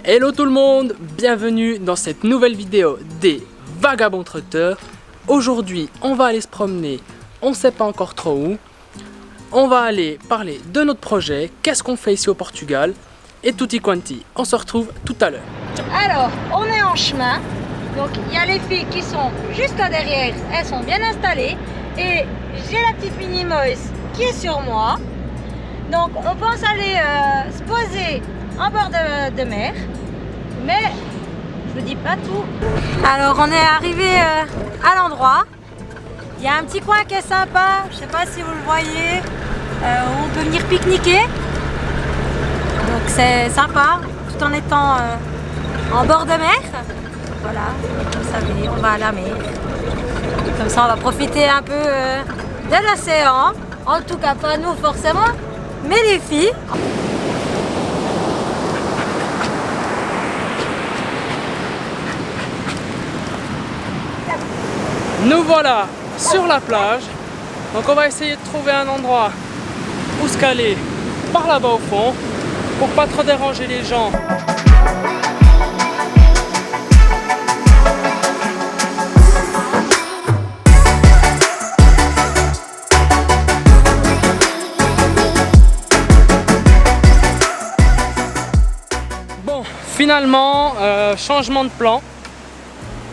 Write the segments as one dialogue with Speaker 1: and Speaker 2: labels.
Speaker 1: Hello tout le monde, bienvenue dans cette nouvelle vidéo des Vagabonds Tracteurs. Aujourd'hui on va aller se promener, on ne sait pas encore trop où. On va aller parler de notre projet, qu'est-ce qu'on fait ici au Portugal et tutti quanti. On se retrouve tout à l'heure.
Speaker 2: Alors on est en chemin, donc il y a les filles qui sont juste là derrière, elles sont bien installées. Et j'ai la petite Mini Moïse qui est sur moi. Donc on pense aller se poser en bord de mer, mais je vous dis pas tout. Alors on est arrivé à l'endroit. Il y a un petit coin qui est sympa, je sais pas si vous le voyez, où on peut venir pique-niquer. Donc c'est sympa, tout en étant en bord de mer. Voilà, vous savez, on va à la mer. Comme ça on va profiter un peu de l'océan. En tout cas pas nous forcément, mais les filles.
Speaker 1: Nous voilà sur la plage. Donc on va essayer de trouver un endroit où se caler par là-bas au fond pour pas trop déranger les gens. Bon, finalement, changement de plan.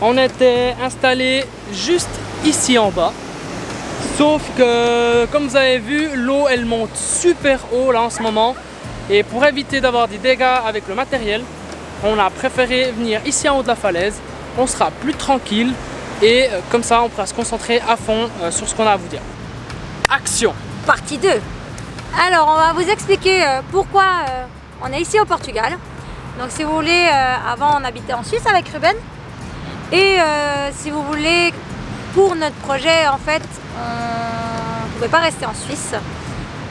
Speaker 1: On était installé juste ici en bas. Sauf que, comme vous avez vu, l'eau elle monte super haut là en ce moment. Et pour éviter d'avoir des dégâts avec le matériel, on a préféré venir ici en haut de la falaise. On sera plus tranquille et comme ça on pourra se concentrer à fond sur ce qu'on a à vous dire. Action!
Speaker 2: Partie 2. Alors on va vous expliquer pourquoi on est ici au Portugal. Donc si vous voulez, avant on habitait en Suisse avec Ruben. Et si vous voulez, pour notre projet, en fait, on ne pouvait pas rester en Suisse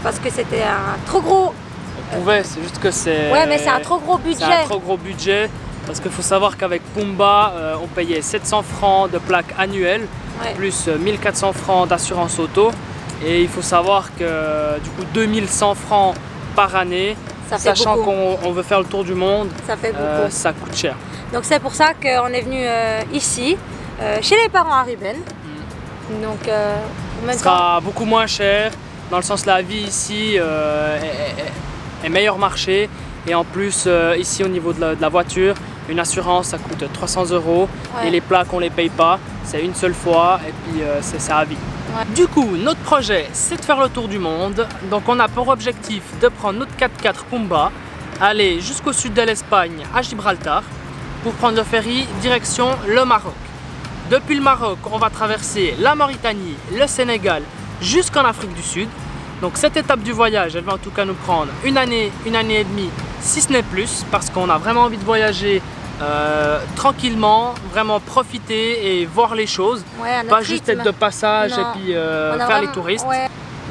Speaker 2: parce que c'était un trop gros...
Speaker 1: On pouvait, c'est juste que c'est...
Speaker 2: Ouais, mais c'est un trop gros budget.
Speaker 1: C'est un trop gros budget parce qu'il faut savoir qu'avec Pumba, on payait 700 francs de plaque annuelle, ouais, plus 1400 francs d'assurance auto. Et il faut savoir que du coup 2100 francs par année, sachant qu'on veut faire le tour du monde, ça fait beaucoup. Ça coûte cher.
Speaker 2: Donc c'est pour ça qu'on est venu ici, chez les parents à Ruben. Donc
Speaker 1: ce sera beaucoup moins cher, dans le sens la vie ici est meilleur marché. Et en plus ici au niveau de la voiture, une assurance ça coûte 300 €, ouais, et les plaques on les paye pas, c'est une seule fois et puis c'est à vie. Ouais. Du coup notre projet c'est de faire le tour du monde. Donc on a pour objectif de prendre notre 4x4 Pumba, aller jusqu'au sud de l'Espagne à Gibraltar, pour prendre le ferry direction le Maroc. Depuis le Maroc, on va traverser la Mauritanie, le Sénégal, jusqu'en Afrique du Sud. Donc cette étape du voyage, elle va en tout cas nous prendre une année et demie, si ce n'est plus, parce qu'on a vraiment envie de voyager tranquillement, vraiment profiter et voir les choses, ouais, pas juste être de passage, non, et puis faire vraiment, les touristes.
Speaker 2: Ouais.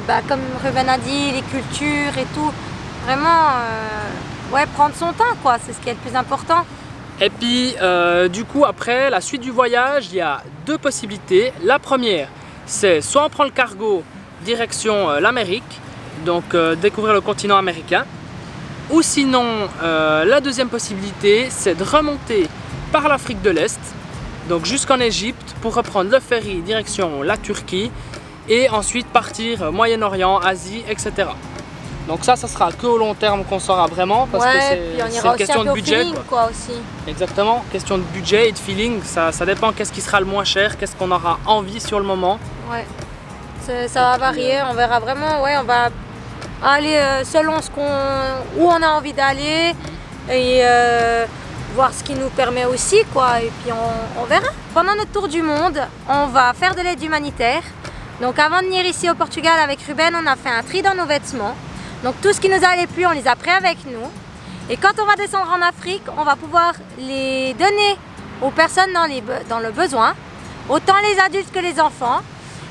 Speaker 2: Bah, comme Ruben a dit, les cultures et tout, vraiment ouais, prendre son temps, quoi, c'est ce qui est le plus important.
Speaker 1: Et puis du coup après la suite du voyage, il y a deux possibilités. La première, c'est soit on prend le cargo direction l'Amérique, donc découvrir le continent américain, ou sinon la deuxième possibilité c'est de remonter par l'Afrique de l'Est, donc jusqu'en Égypte pour reprendre le ferry direction la Turquie et ensuite partir Moyen-Orient, Asie, etc. Donc ça sera que au long terme qu'on saura vraiment, parce que c'est une question de budget.
Speaker 2: Quoi, aussi.
Speaker 1: Exactement, question de budget et de feeling, ça dépend qu'est-ce qui sera le moins cher, qu'est-ce qu'on aura envie sur le moment.
Speaker 2: Ouais, ça va varier, on verra vraiment, ouais, on va aller selon où on a envie d'aller et voir ce qui nous permet aussi, quoi, et puis on verra. Pendant notre tour du monde, on va faire de l'aide humanitaire. Donc avant de venir ici au Portugal avec Ruben, on a fait un tri dans nos vêtements. Donc tout ce qui nous allait plus, on les a pris avec nous. Et quand on va descendre en Afrique, on va pouvoir les donner aux personnes dans le besoin, autant les adultes que les enfants.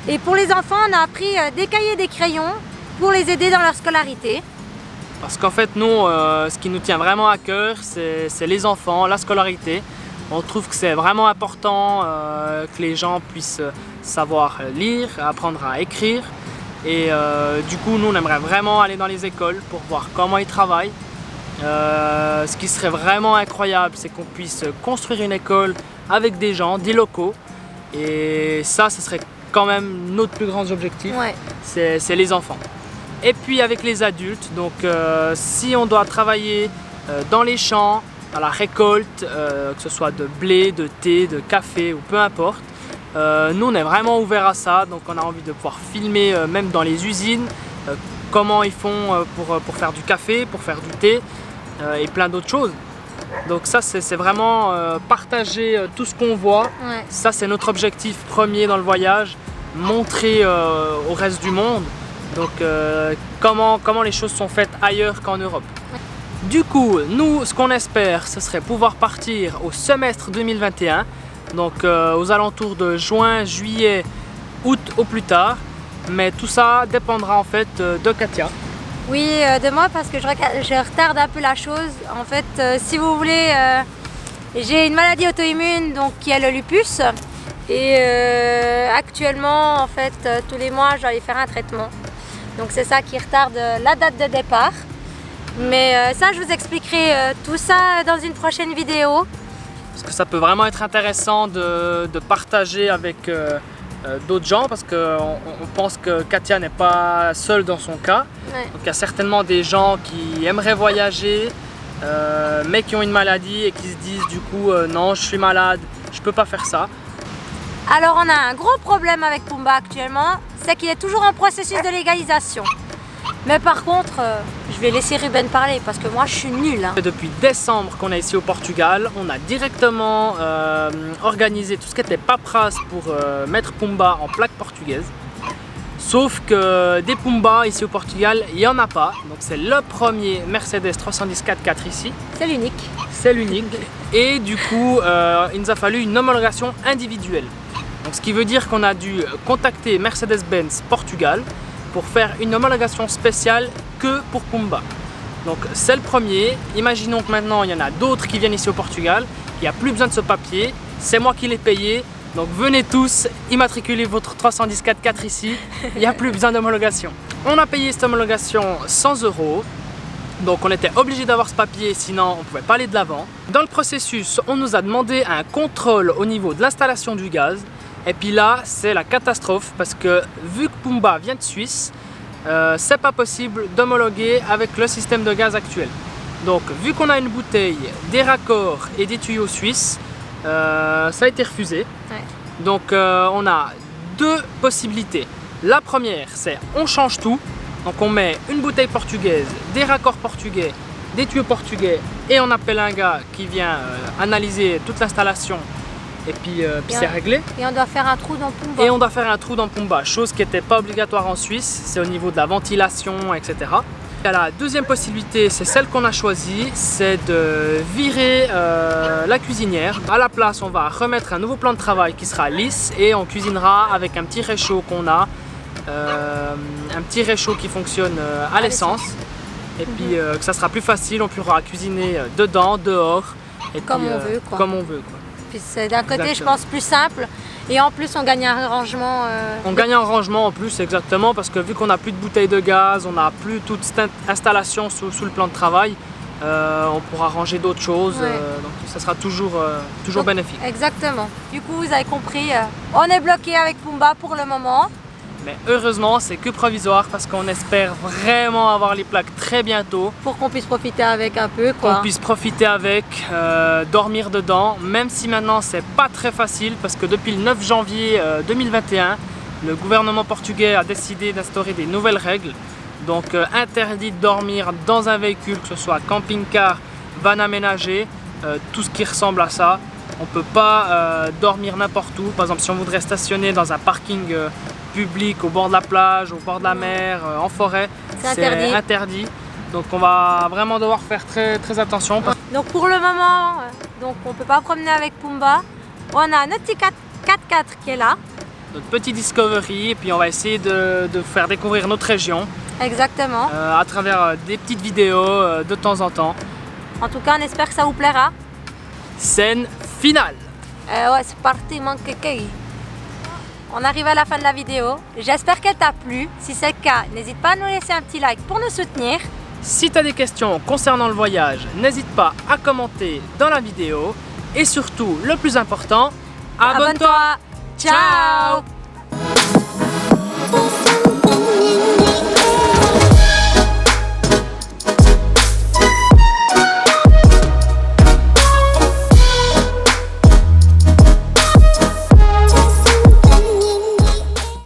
Speaker 2: Et pour les enfants, on a pris des cahiers et des crayons pour les aider dans leur scolarité.
Speaker 1: Parce qu'en fait, nous, ce qui nous tient vraiment à cœur, c'est les enfants, la scolarité. On trouve que c'est vraiment important que les gens puissent savoir lire, apprendre à écrire. Et du coup, nous, on aimerait vraiment aller dans les écoles pour voir comment ils travaillent Ce qui serait vraiment incroyable, c'est qu'on puisse construire une école avec des gens, des locaux. Et ça, ce serait quand même notre plus grand objectif,
Speaker 2: Ouais.
Speaker 1: c'est les enfants. Et puis avec les adultes, donc si on doit travailler dans les champs, à la récolte, que ce soit de blé, de thé, de café ou peu importe, nous on est vraiment ouvert à ça, donc on a envie de pouvoir filmer même dans les usines, comment ils font pour faire du café, pour faire du thé et plein d'autres choses. Donc ça c'est vraiment partager tout ce qu'on voit.
Speaker 2: Ouais.
Speaker 1: Ça c'est notre objectif premier dans le voyage, montrer au reste du monde donc, comment les choses sont faites ailleurs qu'en Europe. Du coup, nous ce qu'on espère ce serait pouvoir partir au semestre 2021, donc aux alentours de juin, juillet, août au plus tard, mais tout ça dépendra en fait de Katia.
Speaker 2: Oui, de moi parce que je retarde un peu la chose. En fait, si vous voulez, j'ai une maladie auto-immune donc qui est le lupus. Et actuellement, en fait, tous les mois, je dois aller faire un traitement. Donc c'est ça qui retarde la date de départ. Mais ça, je vous expliquerai tout ça dans une prochaine vidéo.
Speaker 1: Parce que ça peut vraiment être intéressant de partager avec d'autres gens, parce qu'on pense que Katia n'est pas seule dans son cas.
Speaker 2: Ouais.
Speaker 1: Donc il y a certainement des gens qui aimeraient voyager, mais qui ont une maladie et qui se disent du coup non, je suis malade, je peux pas faire ça.
Speaker 2: Alors on a un gros problème avec Pumba actuellement, c'est qu'il est toujours en processus de légalisation. Mais par contre, je vais laisser Ruben parler parce que moi je suis nulle. Hein.
Speaker 1: Depuis décembre qu'on est ici au Portugal, on a directement organisé tout ce qui était paperasse pour mettre Pumba en plaque portugaise. Sauf que des Pumba ici au Portugal, il n'y en a pas. Donc c'est le premier Mercedes 310 4x4 ici.
Speaker 2: C'est l'unique.
Speaker 1: C'est l'unique. Et du coup, il nous a fallu une homologation individuelle. Donc, ce qui veut dire qu'on a dû contacter Mercedes-Benz Portugal pour faire une homologation spéciale que pour Pumba. Donc c'est le premier. Imaginons que maintenant il y en a d'autres qui viennent ici au Portugal. Il n'y a plus besoin de ce papier. C'est moi qui l'ai payé. Donc venez tous immatriculer votre 310 4x4 ici. Il n'y a plus besoin d'homologation. On a payé cette homologation 100 €. Donc on était obligé d'avoir ce papier, sinon on ne pouvait pas aller de l'avant. Dans le processus, on nous a demandé un contrôle au niveau de l'installation du gaz. Et puis là, c'est la catastrophe parce que vu que Pumba vient de Suisse, c'est pas possible d'homologuer avec le système de gaz actuel. Donc vu qu'on a une bouteille, des raccords et des tuyaux suisses, ça a été refusé.
Speaker 2: Ouais.
Speaker 1: Donc on a deux possibilités. La première, c'est on change tout. Donc on met une bouteille portugaise, des raccords portugais, des tuyaux portugais et on appelle un gars qui vient analyser toute l'installation et puis c'est réglé.
Speaker 2: Et on doit faire un trou dans Pumba.
Speaker 1: Et on doit faire un trou dans Pumba, chose qui n'était pas obligatoire en Suisse, c'est au niveau de la ventilation, etc. Et la deuxième possibilité, c'est celle qu'on a choisie, c'est de virer la cuisinière. À la place, on va remettre un nouveau plan de travail qui sera lisse et on cuisinera avec un petit réchaud qu'on a. Un petit réchaud qui fonctionne à l'essence et puis que ça sera plus facile, on pourra cuisiner dedans, dehors et
Speaker 2: Comme
Speaker 1: puis,
Speaker 2: on veut, quoi.
Speaker 1: Comme on veut, quoi.
Speaker 2: Puis c'est d'un côté,
Speaker 1: Exactement.
Speaker 2: je pense, plus simple. Et en plus, on gagne un rangement.
Speaker 1: On gagne un rangement en plus, exactement, parce que vu qu'on n'a plus de bouteilles de gaz, on n'a plus toute cette installation sous le plan de travail, on pourra ranger d'autres choses,
Speaker 2: Ouais.
Speaker 1: donc ça sera toujours
Speaker 2: Donc,
Speaker 1: bénéfique.
Speaker 2: Exactement. Du coup, vous avez compris, on est bloqué avec Pumba pour le moment.
Speaker 1: Mais heureusement, c'est que provisoire parce qu'on espère vraiment avoir les plaques très bientôt.
Speaker 2: Pour qu'on puisse profiter avec un peu, quoi.
Speaker 1: Qu'on puisse profiter avec, dormir dedans, même si maintenant c'est pas très facile parce que depuis le 9 janvier 2021, le gouvernement portugais a décidé d'instaurer des nouvelles règles. Donc interdit de dormir dans un véhicule, que ce soit camping-car, van aménagé, tout ce qui ressemble à ça. On peut pas dormir n'importe où. Par exemple, si on voudrait stationner dans un parking public au bord de la plage, au bord de la mer, en forêt,
Speaker 2: C'est
Speaker 1: interdit. Donc on va vraiment devoir faire très attention.
Speaker 2: Donc pour le moment, donc on peut pas promener avec Pumba. On a notre petit 4x4 qui est là.
Speaker 1: Notre petit Discovery, et puis on va essayer de faire découvrir notre région
Speaker 2: Exactement.
Speaker 1: à travers des petites vidéos de temps en temps.
Speaker 2: En tout cas, on espère que ça vous plaira.
Speaker 1: Scène finale.
Speaker 2: Ouais, c'est parti, manque que. On arrive à la fin de la vidéo. J'espère qu'elle t'a plu. Si c'est le cas, n'hésite pas à nous laisser un petit like pour nous soutenir.
Speaker 1: Si tu as des questions concernant le voyage, n'hésite pas à commenter dans la vidéo. Et surtout, le plus important, abonne-toi.
Speaker 2: Ciao.